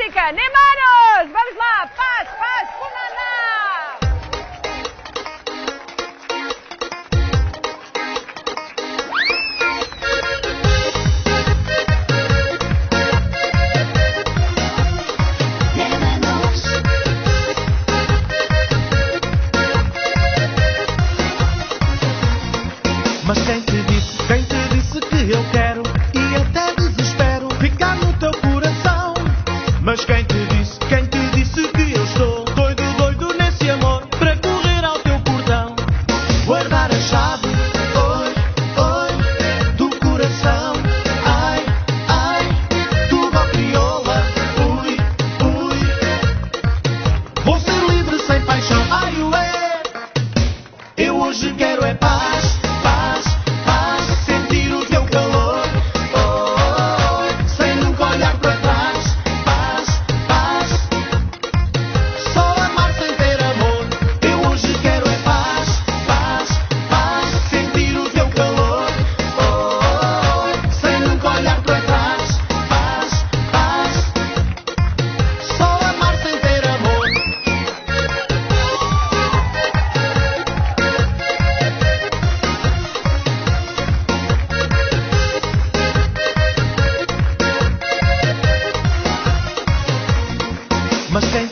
música. Neymaros! Vamos lá. Paz, paz, Funaná! Mas quem te disse que eu quero e até desespero ficar no teu coração? Mas quem te disse que eu estou doido, doido nesse amor para correr ao teu portão? Guardar a chave, oi, oi, do coração. Ai, ai, tudo ao crioula, ui, ui. Vou ser livre sem paixão, ai, ué. Eu hoje quero é paz. Mas quem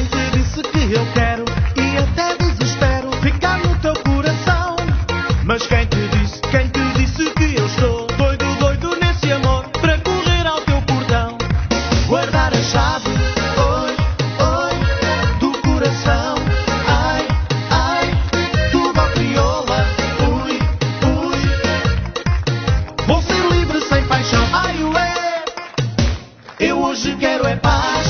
te disse que eu quero e até desespero ficar no teu coração? Mas quem te disse que eu estou doido, doido nesse amor para correr ao teu portão? Guardar a chave, oi, oi, do coração. Ai, ai, tudo ao crioula, ui, ui. Vou ser livre sem paixão, ai, ué. Eu hoje quero é paz.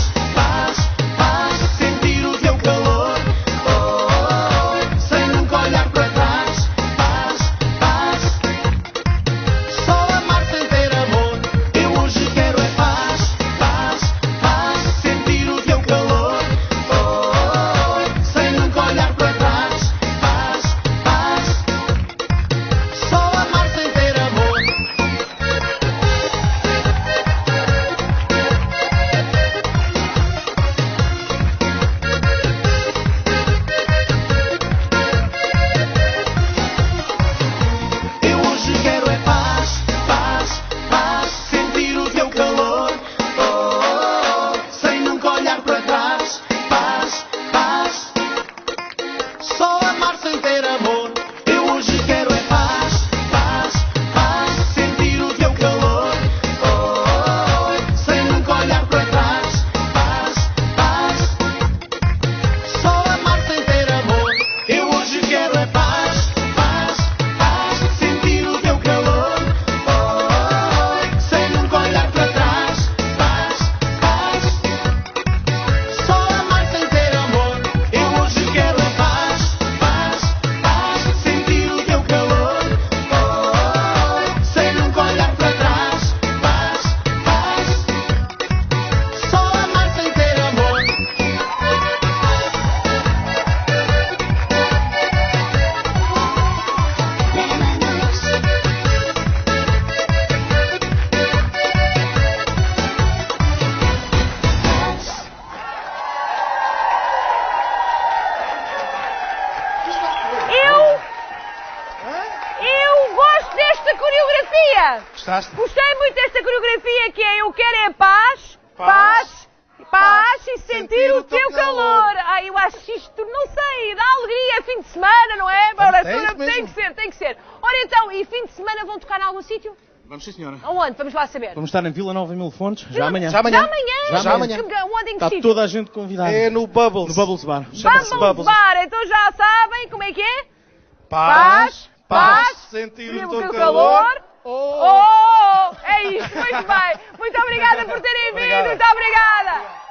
Coreografia! Gostaste? Gostei muito desta coreografia que é Eu Quero é Paz, Paz, Paz e sentir o teu calor. Ai, eu acho isto, não sei, dá alegria, fim de semana, não é? Ora, tem que ser. Ora então, e fim de semana vão tocar em algum sítio? Vamos sim, senhora. Aonde? Vamos lá saber. Vamos estar em Vila Nova em Mil Fontes, já amanhã. Já amanhã? Onde, em que Está sítio? toda a gente convidada. É no Bubbles. No Bubbles Bar. Bubbles Bar, então já sabem como é que é? Paz, sentir o teu calor. Oh, é isto, muito bem. Muito obrigada por terem vindo, muito obrigada.